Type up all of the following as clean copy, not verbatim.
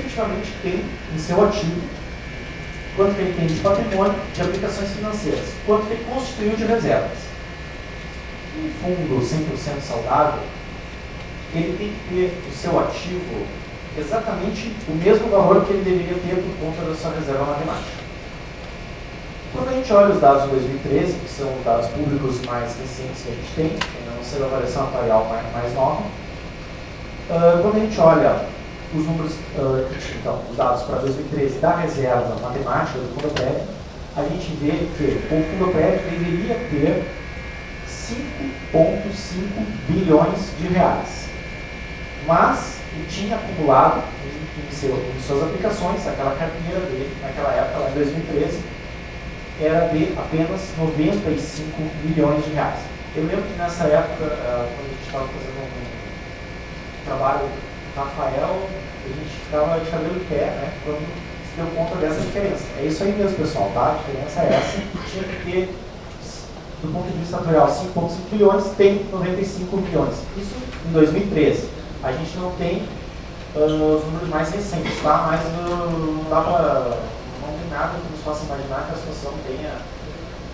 efetivamente tem em seu ativo, quanto que ele tem de patrimônio de aplicações financeiras, quanto que ele constituiu de reservas. Um fundo 100% saudável, ele tem que ter o seu ativo exatamente o mesmo valor que ele deveria ter por conta da sua reserva matemática. Quando a gente olha os dados de 2013, que são os dados públicos mais recentes que a gente tem não ser a avaliação atuarial mais nova, quando a gente olha os números, então, os dados para 2013 da reserva matemática do Fundoprév, a gente vê que o Fundoprév deveria ter 5,5 bilhões de reais. Mas ele tinha acumulado em suas aplicações, aquela carteira dele, naquela época, lá em 2013, era de apenas 95 milhões de reais. Eu lembro que nessa época, quando a gente estava fazendo um trabalho com o Rafael, a gente ficava de cabelo em pé, né, quando se deu conta dessa diferença. É isso aí mesmo, pessoal, tá? A diferença é essa. Tinha que ter, do ponto de vista atuarial, 5,5 bilhões, tem 95 milhões. Isso em 2013. A gente não tem os números mais recentes, tá? Mas não dá para... não tem nada que nos faça imaginar que a situação tenha,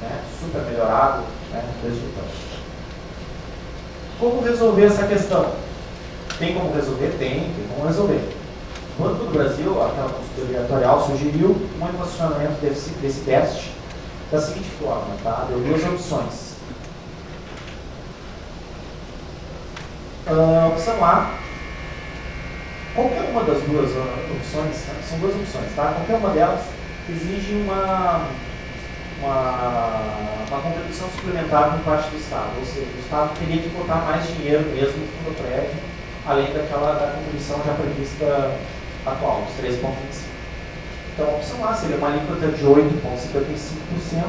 né, super melhorado, né, desde então. Como resolver essa questão? Tem como resolver? Tem como resolver. O Banco do Brasil, aquela consultoria atuarial, sugeriu um equacionamento desse déficit da seguinte forma, tá? Deu duas opções. Opção A, qualquer uma das duas opções, são duas opções, tá? Qualquer uma delas exige uma contribuição suplementar por parte do Estado, ou seja, o Estado teria que botar mais dinheiro mesmo no Fundoprév, além da contribuição já prevista atual, os 13,25%. Então, a opção A seria uma alíquota de 8,55%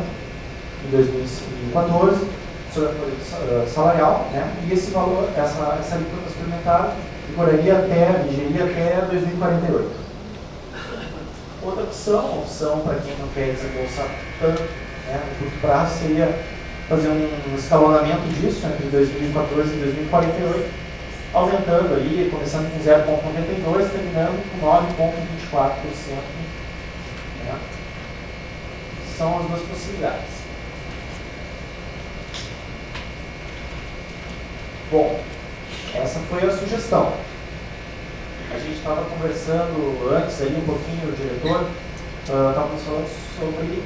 em 2014, sobre a folha salarial, né? E esse valor, essa alíquota suplementar, vigeria até 2048. Outra opção para quem não quer desembolsar tanto, né, no curto prazo, seria fazer um escalonamento disso entre 2014 e 2048, aumentando ali, começando com 0,92, terminando com 9,24%. Né? São as duas possibilidades. Bom, essa foi a sugestão. A gente estava conversando antes ali um pouquinho, o diretor, estávamos falando sobre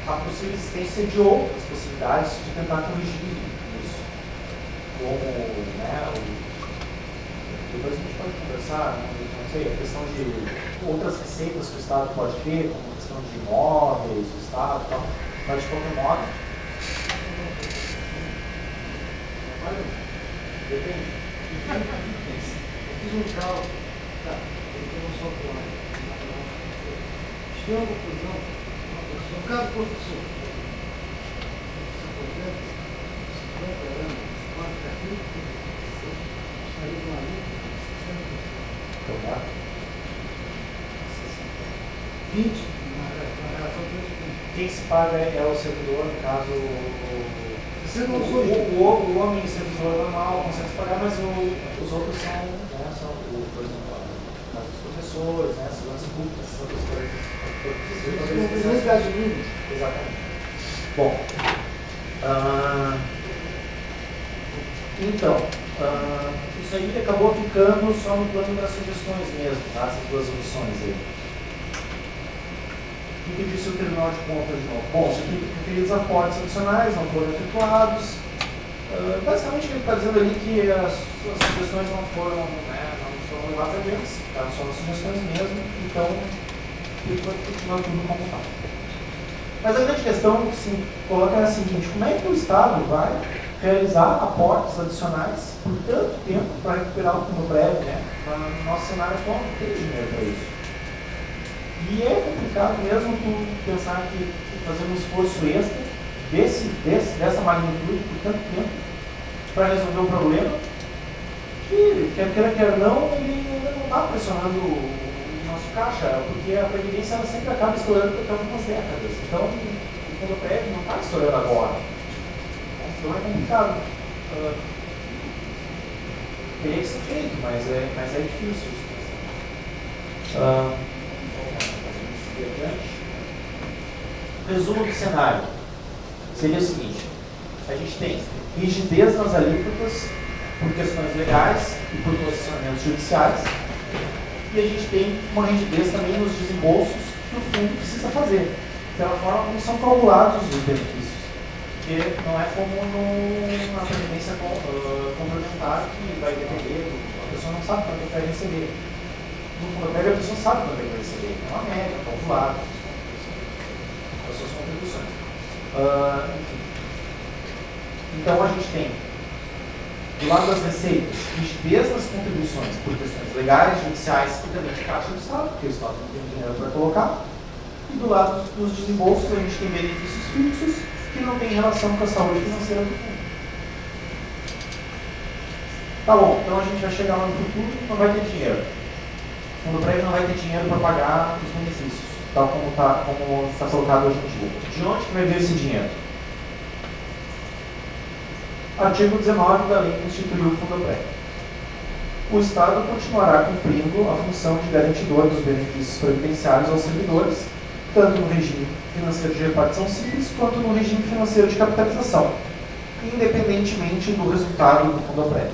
a possível existência de outras possibilidades de tentar corrigir isso. Como, né, depois a gente pode conversar, não sei, a questão de outras receitas que o Estado pode ter, como a questão de imóveis, do Estado e tal, mas de qualquer modo, depende. Eu fiz um cálculo, tá, eu não sou claro. Chegou a conclusão, no caso do professor, 50 anos, 4 capítulos, estaria com a língua, 20, na relação de quem se paga é o servidor, no caso, o homem servidor normal consegue se pagar, mas os outros são, né, por exemplo, os professores, né, segurança pública, essas outras coisas. Universidade de Minas. Exatamente. Bom, então, isso aí acabou ficando só no plano das sugestões mesmo, tá? Essas duas opções aí. O que disse o Tribunal de Contas de novo? Bom, se referidos aportes adicionais não foram efetuados, basicamente o que ele está dizendo ali é que as sugestões não foram levadas adiante, eram só as sugestões mesmo, então ele foi continuando tudo como está. Mas a grande questão que se coloca é a seguinte: como é que o Estado vai realizar aportes adicionais por tanto tempo para recuperar o Fundoprév, né? No nosso cenário atual não tem dinheiro para isso. E é complicado mesmo tu pensar que fazer um esforço extra dessa magnitude por tanto tempo para resolver um problema que, quer não, ele não está pressionando o nosso caixa, porque a Previdência ela sempre acaba estourando por algumas décadas. Então, o Fundoprév não está estourando agora. Então é complicado. Teria que ser feito, mas é difícil. Resumo do cenário seria o seguinte: a gente tem rigidez nas alíquotas por questões legais e por posicionamentos judiciais, e a gente tem uma rigidez também nos desembolsos que o fundo precisa fazer, pela forma como são calculados os benefícios. Porque não é como na previdência complementar, que vai depender, a pessoa não sabe quanto vai receber. No fundo prévio, a pessoa sabe quanto vai receber, é uma média, calculada, as suas contribuições. Enfim. Então a gente tem, do lado das receitas, rigidez nas contribuições por questões legais, judiciais e também de caixa do Estado, porque o Estado não tem dinheiro para colocar. E do lado dos desembolsos, a gente tem benefícios fixos que não tem relação com a saúde financeira do fundo. Tá bom, então a gente vai chegar lá no futuro e não vai ter dinheiro. O fundo prévio não vai ter dinheiro para pagar os benefícios, tal como está colocado hoje em dia. De onde que vai vir esse dinheiro? Artigo 19 da lei que instituiu o fundo prévio. O Estado continuará cumprindo a função de garantidor dos benefícios previdenciários aos servidores, tanto no regime financeiro de repartição simples, quanto no regime financeiro de capitalização, independentemente do resultado do fundo prévio.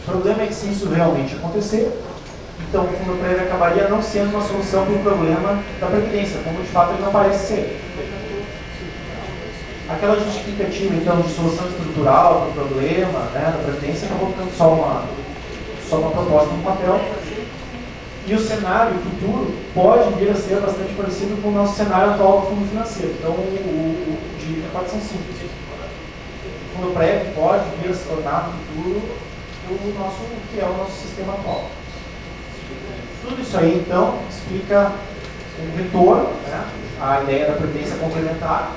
O problema é que se isso realmente acontecer, então o fundo prévio acabaria não sendo uma solução para o problema da Previdência, como de fato ele não parece ser. Aquela justificativa, então, de solução estrutural para o problema, né, da Previdência acabou ficando só uma proposta no papel. E o cenário futuro pode vir a ser bastante parecido com o nosso cenário atual do fundo financeiro. Então, de repartição simples. O fundo prévio pode vir a se tornar no futuro o que é o nosso sistema atual. Tudo isso aí, então, explica um retorno, né, à ideia da previdência complementar,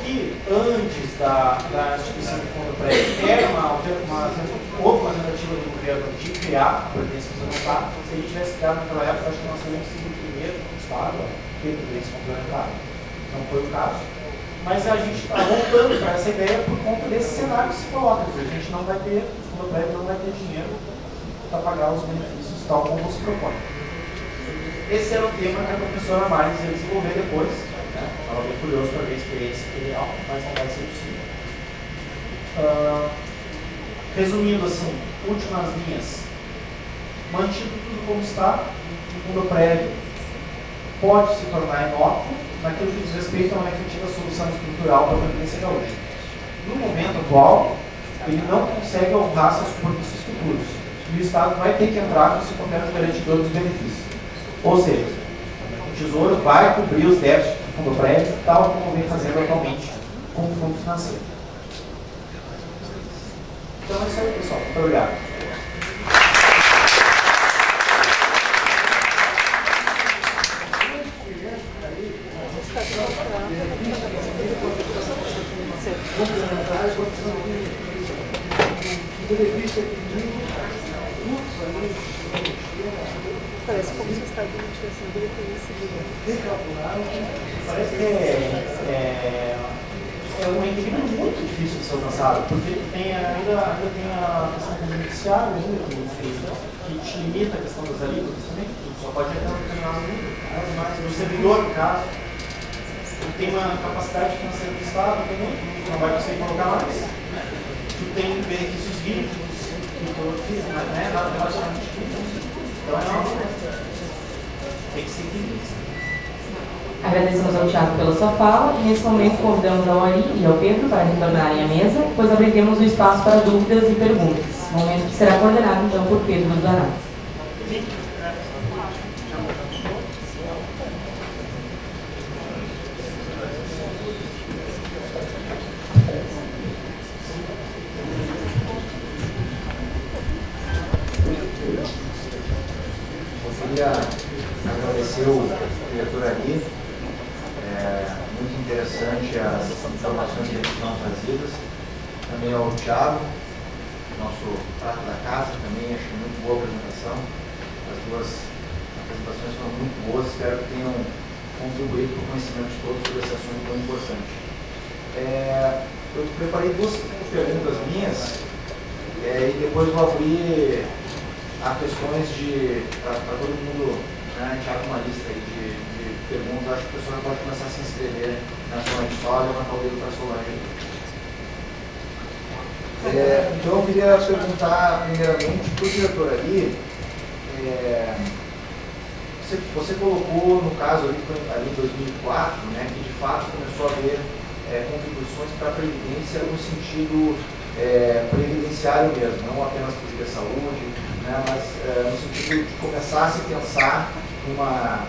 que antes da instituição do fundo prévio era uma alternativa do governo de criar a previdência complementar. Se a gente tivesse criado naquela época, acho que nós teríamos sido o primeiro Estado a ter previdência complementar. Não foi o caso. Mas a gente está voltando para essa ideia por conta desse cenário que se coloca. A gente não vai ter, o fundo prévio não vai ter dinheiro para pagar os benefícios tal como se propõe. Esse era o tema que a professora Maris ia desenvolver depois. Estava bem curioso para ver a experiência real, mas não vai ser possível. Resumindo assim, últimas linhas. Mantido tudo como está, o fundo prévio pode se tornar inócuo naquilo que diz respeito a uma efetiva solução estrutural para a Previdência Gaúcha. No momento atual, ele não consegue honrar seus compromissos futuros. E o Estado vai ter que entrar com esse papel de garantidor dos benefícios. Ou seja, o Tesouro vai cobrir os débitos do fundo prévio, tal como vem fazendo atualmente com o fundo financeiro. Então é isso aí, pessoal. Muito obrigado. Parece como se o Estado não tivesse seguido. Parece que é um equilíbrio muito difícil de ser alcançado, porque ainda tem a questão do judiciário que te limita a questão das alíquotas também, tu só pode até um determinado nível, mas o servidor, no caso, tem uma capacidade financeira do Estado também, não vai conseguir colocar mais. Tu tem benefícios líquidos, que tu fiz, mas nada relacionamento líquidos. Então tem que ser equilibrado. Agradecemos ao Thiago pela sua fala e nesse momento convidamos a Ori e ao Pedro para retornarem à mesa, pois abriremos o espaço para dúvidas e perguntas, momento que será coordenado então por Pedro dos Donados. Eu queria agradecer o diretor ali. Muito interessante as informações que estão trazidas. Também ao Thiago, nosso prato da casa, também achei muito boa a apresentação. As duas apresentações foram muito boas, espero que tenham contribuído para o conhecimento de todos sobre esse assunto tão importante. Eu preparei duas perguntas minhas e depois vou abrir a questões para todo mundo perguntas, acho que a pessoa pode começar a se inscrever na zona de fala e levantar o dedo para a Solange. Então eu queria perguntar primeiramente para o diretor ali, você colocou no caso ali em 2004, né, que de fato começou a haver contribuições para a Previdência no sentido previdenciário mesmo, não apenas para a saúde, né, mas no sentido de começar a se pensar numa,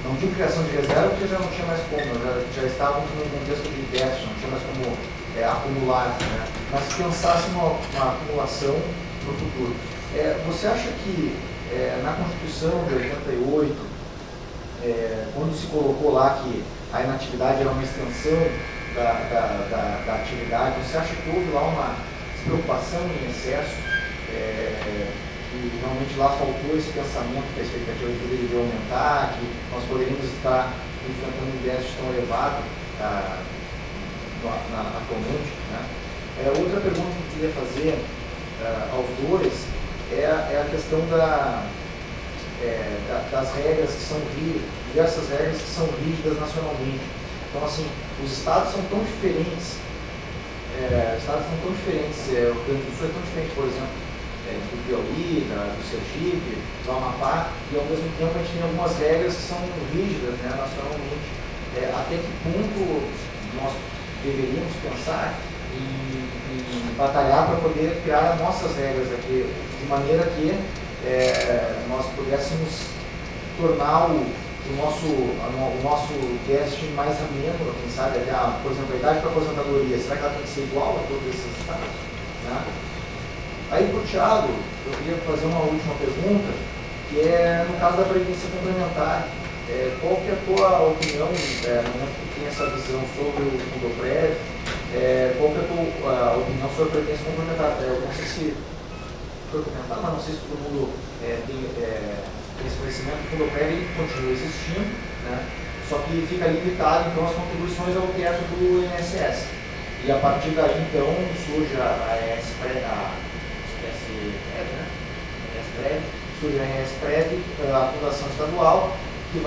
não de criação de reserva, porque já não tinha mais como, já estavam num contexto de déficit, não tinha mais como acumular, né, mas pensasse numa acumulação no futuro. Você acha que na Constituição de 88, quando se colocou lá que a inatividade era uma extensão da atividade, você acha que houve lá uma despreocupação em excesso, que realmente lá faltou esse pensamento que a expectativa de vida deveria aumentar, que nós poderíamos estar enfrentando um déficit tão elevado atualmente, né? Outra pergunta que eu queria fazer aos dois é a questão das regras que são rígidas, diversas regras que são rígidas nacionalmente. Então, assim, os estados são tão diferentes, o Rio Grande do Sul é tão diferente, por exemplo, do Piauí, do Sergipe, do Amapá, e ao mesmo tempo a gente tem algumas regras que são rígidas, né, nacionalmente. Até que ponto nós deveríamos pensar em batalhar para poder criar as nossas regras aqui, de maneira que nós pudéssemos tornar o nosso teste mais ameno, quem sabe, por exemplo, a idade para aposentadoria, será que ela tem que ser igual a todos esses estados? Né? Aí para o Thiago, eu queria fazer uma última pergunta, que é no caso da Previdência Complementar. Qual que é a tua opinião, no momento que tem essa visão sobre o Fundoprévio, qual que é a tua opinião sobre a Previdência Complementar? Eu não sei se foi comentado, mas não sei se todo mundo tem esse conhecimento. O Fundoprévio continua existindo, né? Só que fica limitado então as contribuições ao teto do INSS. E a partir daí então surge a ESPREV, surge a ESPREV, a Fundação Estadual, que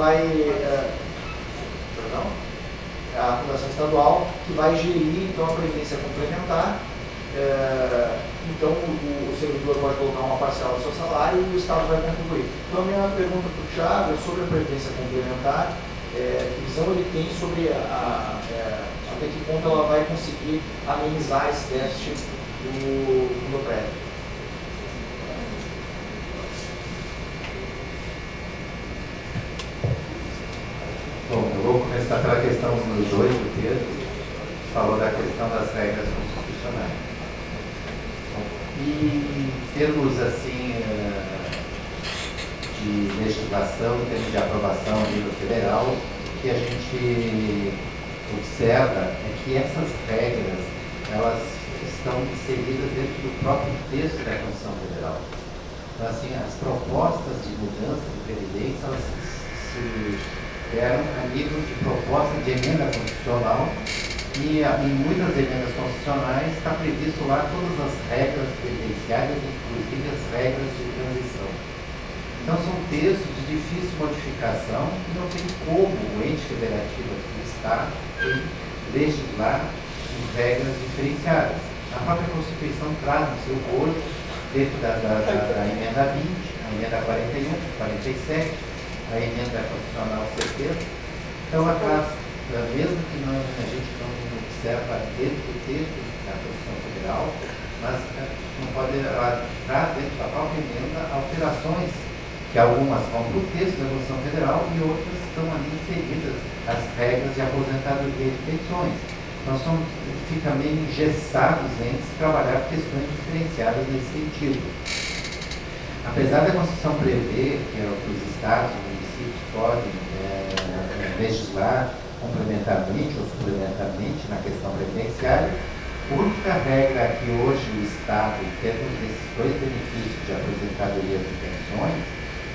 vai gerir então a Previdência Complementar. Então o servidor pode colocar uma parcela do seu salário e o Estado vai contribuir. Então a minha pergunta para o Thiago é sobre a Previdência Complementar, que visão ele tem sobre até que ponto ela vai conseguir amenizar esse déficit do prédio. Bom, eu vou começar pela questão dos dois do Pedro, falou da questão das regras constitucionais. E em termos assim de legislação, em termos de aprovação a nível federal, o que a gente observa é que essas regras, elas estão inseridas dentro do próprio texto da Constituição Federal. Então, assim, as propostas de mudança de previdência, elas se deram a nível de proposta de emenda constitucional e em muitas emendas constitucionais está previsto lá todas as regras previdenciárias, inclusive as regras de transição. Então são textos de difícil modificação e não tem como o ente federativo aqui do Estado legislar em regras diferenciadas. A própria Constituição traz no seu bojo, dentro da emenda 20, a emenda 41, 47, a emenda constitucional 70. Então, mesmo que a gente não observa dentro do texto da Constituição Federal, mas não pode traz dentro da própria emenda alterações, que algumas vão para o texto da Constituição Federal e outras estão ali inseridas as regras de aposentadoria e de pensões. Então, fica meio engessados em se trabalhar questões diferenciadas nesse sentido. Apesar da Constituição prever que os estados e municípios podem legislar complementarmente ou suplementarmente na questão previdenciária, a única regra que hoje o Estado, em termos desses dois benefícios de aposentadoria e pensões,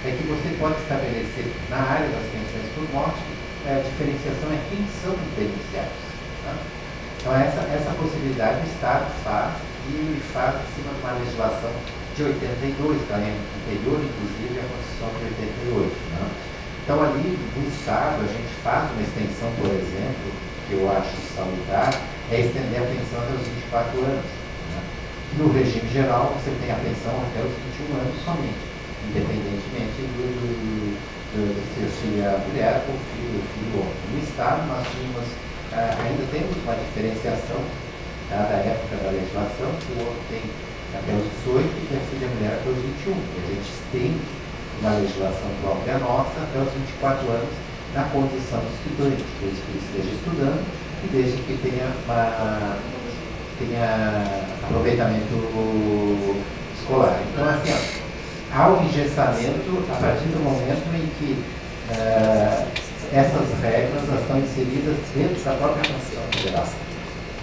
é que você pode estabelecer na área das pensões por morte, a diferenciação é quem são os beneficiários. Tá? Então essa possibilidade o Estado faz e faz em cima de uma legislação de 82, da anterior inclusive à Constituição de 88. Né? Então, ali no Estado, a gente faz uma extensão, por exemplo, que eu acho salutar, é estender a pensão até os 24 anos. Né? No regime geral, você tem a pensão até os 21 anos somente, independentemente se auxiliar a mulher ou filho homem. No Estado, nós tínhamos, ainda temos uma diferenciação da época da legislação, que o homem tem até os 18 e que a mulher até os 21. E a gente estende uma legislação própria nossa até os 24 anos na condição de estudante, desde que ele esteja estudando e desde que tenha aproveitamento escolar. Então, assim, há um engessamento a partir do momento em que essas regras estão inseridas dentro da própria Constituição Federal.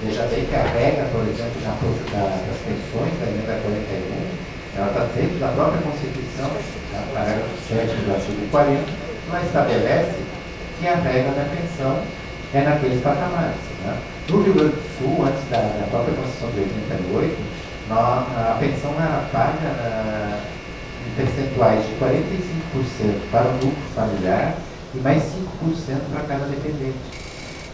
Veja bem que a regra, por exemplo, das pensões da emenda 41, ela está dentro da própria Constituição, no parágrafo 7 do artigo 40, ela estabelece que a regra da pensão é naqueles patamares. Né? No Rio Grande do Sul, antes da própria Constituição de 88, a pensão era paga em percentuais de 45% para o núcleo familiar e mais 5% para cada dependente.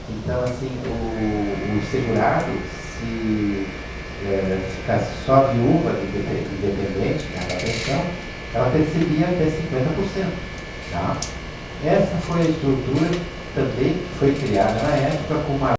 Então, assim, o segurado, se ficasse só viúva independente na pensão, ela percebia até 50%. Tá? Essa foi a estrutura também que foi criada na época com uma